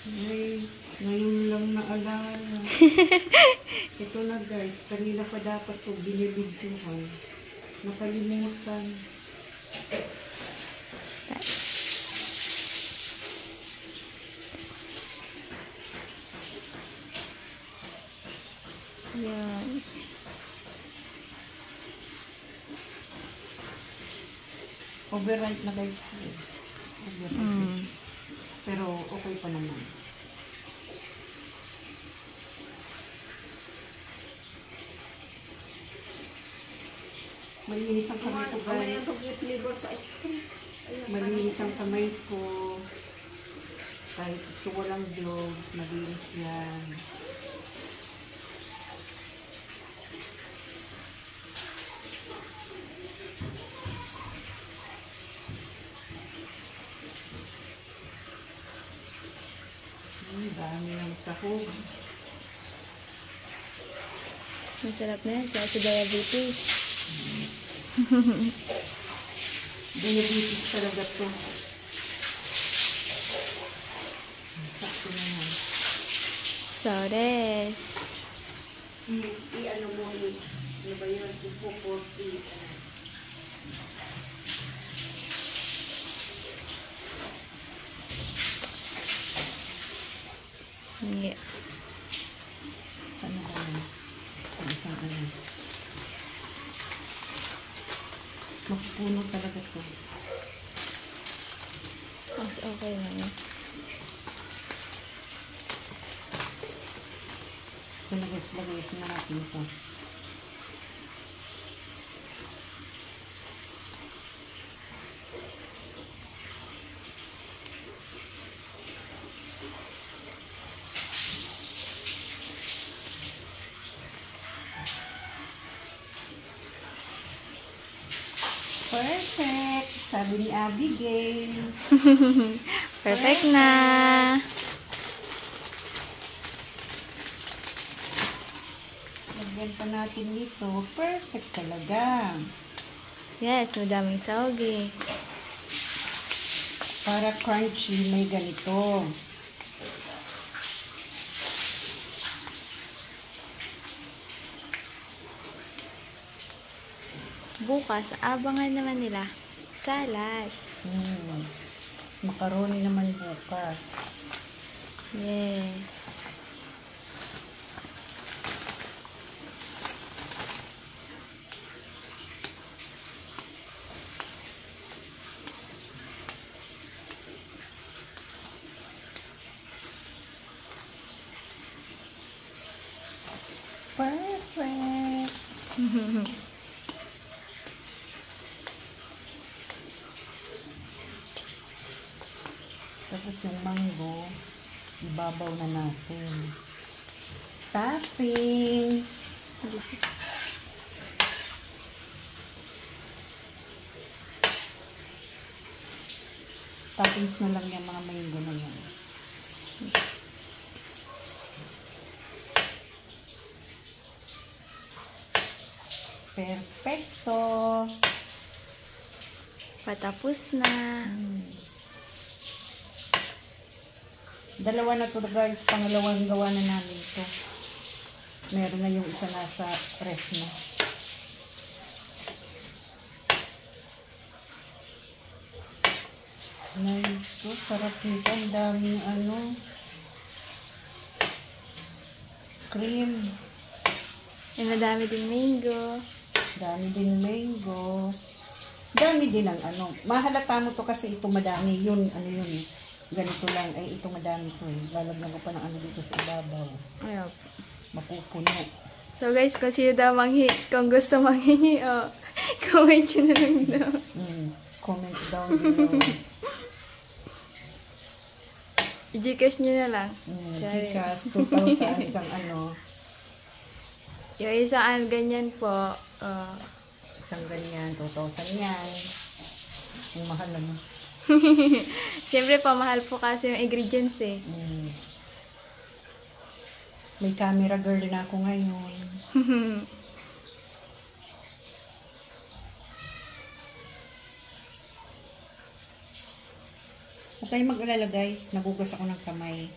Ay, ngayon lang naalala. Ito na guys, kanina pa dapat ito binibidyohan. Nakalimutan. Yan. Overnight na guys. Overnight. Pero okay pa naman. Malinis ang kamay ko guys. Malinis ang kamay ko. Kahit ito walang gloves, malinis yan. Dami ng sahog. Masarap na yan. Sa diabetes. Diabetes talaga to. Sakto naman. Sores. I-ano mo yun. Ano ba yun? I-focus. Yeah. Ano ka na? Isang ano. Mapupuno talaga to. Mas okay na yun. Ito na guys, lagay na natin ito. Perfect! Sabi ni Abigail. Perfect na. Lagyan pa natin dito. Perfect talaga. Yes, madaming sahog eh. Para crunchy, may ganito. Bukas, abangan naman nila. Salad. Macaroni naman bukas. Yes. Perfect! Tapos yung mango, ibabaw na natin. Toppings! Toppings na lang yung mga mango na yan. Perfecto! Patapos na. Dalawa na to guys, pangalawang gawa na namin to. Meron na yung isa nasa ref na. Nice to, sarap nito. Ang daming ano, cream. Eh, madami din mango. Dami din mango. Dami din ang ano. Mahalata mo to kasi ito madami. Yun, ano yun eh. Ganito lang. Ay, ito madami to eh. Lalagyan ko pa ng ano dito sa ibabaw. Ayun. Mapupuno. So guys, kung sino daw kung gusto manghingi, comment nyo na lang daw. Comment down below. I-gcash nyo na lang. Gcash, 2,000 isang ano. Yung isang ganyan po. Isang ganyan, 2,000 yan. Yung mahal naman. Siyempre po, mahal po kasi yung ingredients eh. May camera girl na ako ngayon. Huwag kayong mag-alala guys, nagugas ako ng kamay.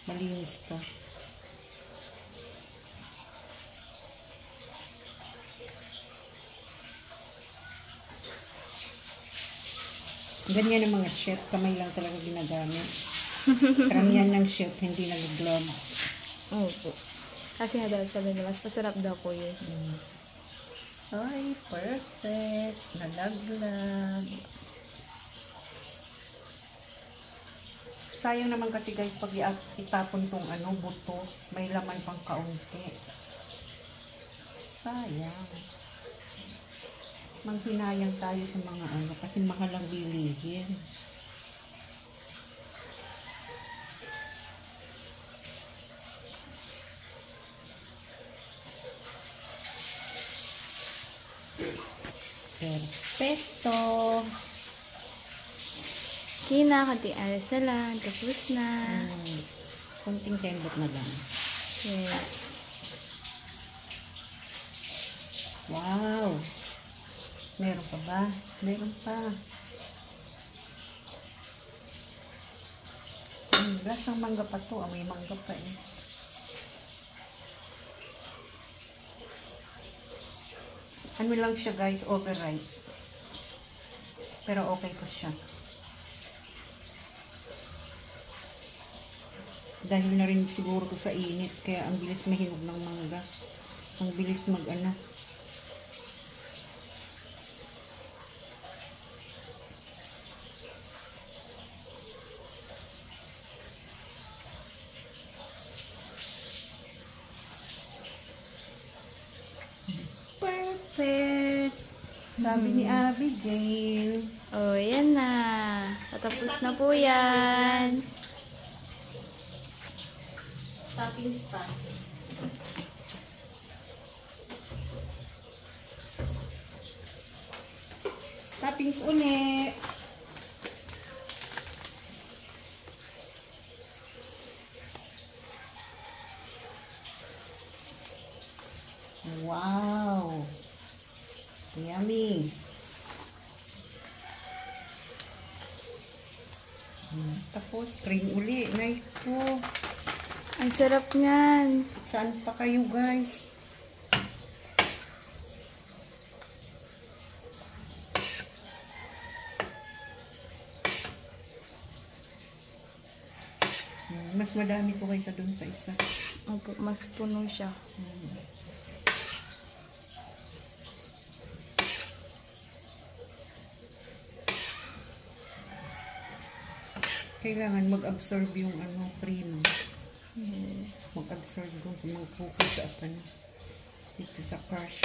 Malinis to. Ganyan ang mga chef, kamay lang talaga ginagamit. Karamihan ng chef, hindi nag-gloves. Opo. Kasi nga daw sabi nila, mas masarap daw po yun. Ay, perfect. Nalaglag. Sayang naman kasi guys, pag itapon tong buto, may laman pang kaunti. Sayang. Manghinayang tayo sa mga kasi mahal ang bilihin. Perfecto. Okay na, konting aras na lang. Tapos na. Kunting tembot na lang. Yeah. Wow. Meron pa ba? Meron pa. Lasang mangga pa to. May mangga pa eh. Ano lang siya guys, overripe. Pero okay pa siya. Dahil na rin siguro to sa init, kaya ang bilis mahinog ng mangga. Ang bilis perfect! Sabi ni Abigail. Oh, yan na. Tatapos na po yan. Toppings pa. Toppings uli. Wow. Yummy. Tapos cream uli. Naiko. Ang sarap niyan. Saan pa kayo guys? Mas madami po kaysa dun sa isa. Opo, mas puno siya. Kailangan mag-absorb yung cream. Mag-absorb kung sa mga cookies sa dito sa crush.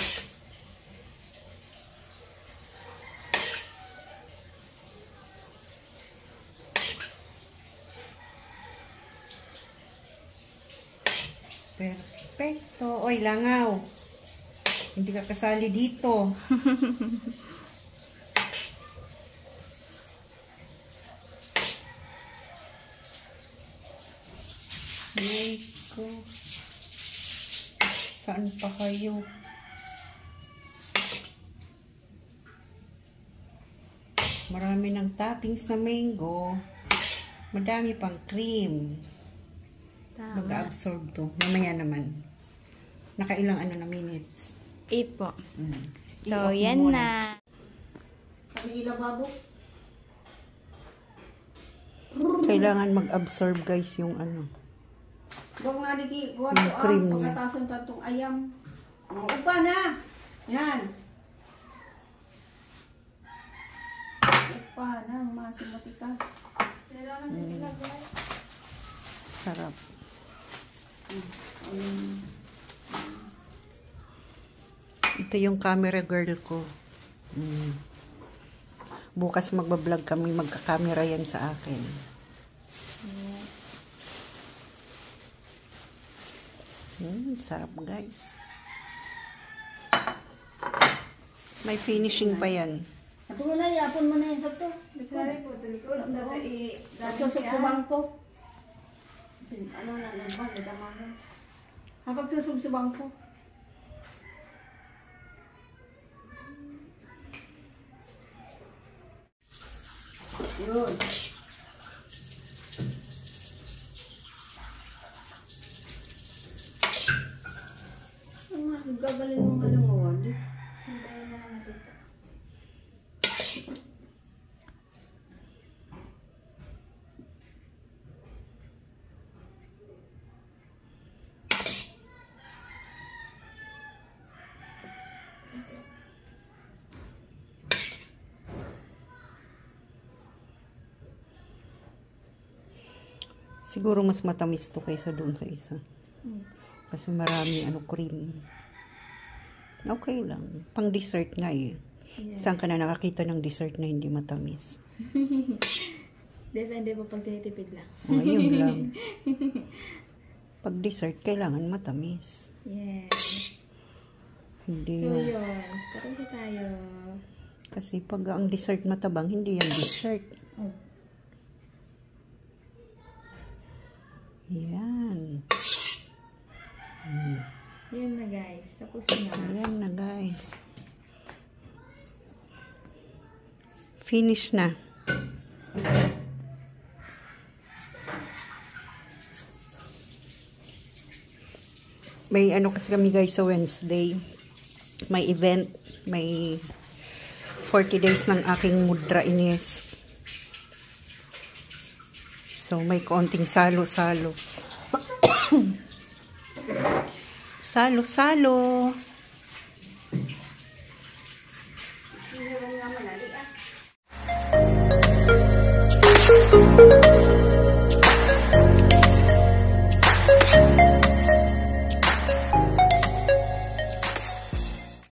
Perfecto. Oy, langaw. Hindi ka kasali dito. Naiko. Saan pa kayo? Marami ng toppings na mango. Madami pang cream. Tama. Mag-absorb to. Mamaya naman. Nakailang na minutes? 8 po. So, I-off yan mo na. Kami ilababo. Kailangan mag-absorb guys yung Huwag nga niki, huwag yung cream niya. pagkatason tatong ayam. Upa na! Yan. Upa na, masumuti ka. Sarap. Ito yung camera girl ko. Bukas magbablog kami, magka-camera yan sa akin. Sarap guys. May finishing pa yan. Ito mo na, yapon mo na yan sa to. Sorry po, tulikod. Susok sa bangko. Ano na, nabang, nadama mo. Habang susok sa bangko. Yun. Gagalin mo nga lang awad. Hintayin na lang natin ito. Siguro mas matamis to kaysa doon sa isa. Kasi marami cream. Okay lang. Pang dessert nga eh. Yeah. Saan ka na nakakita ng dessert na hindi matamis? Depende po pag tinitipid lang. Ayun lang. Pag dessert, kailangan matamis. Yes. Hindi So yun. yun, tapos na tayo. Kasi pag ang dessert matabang, hindi yan dessert. Oh. Yan. Yan na guys, tapos na. Ayan na guys. Finish na. May kasi kami guys sa Wednesday. May event. May 40 days ng aking mudra Ines. So may konting salo-salo. Salo-salo.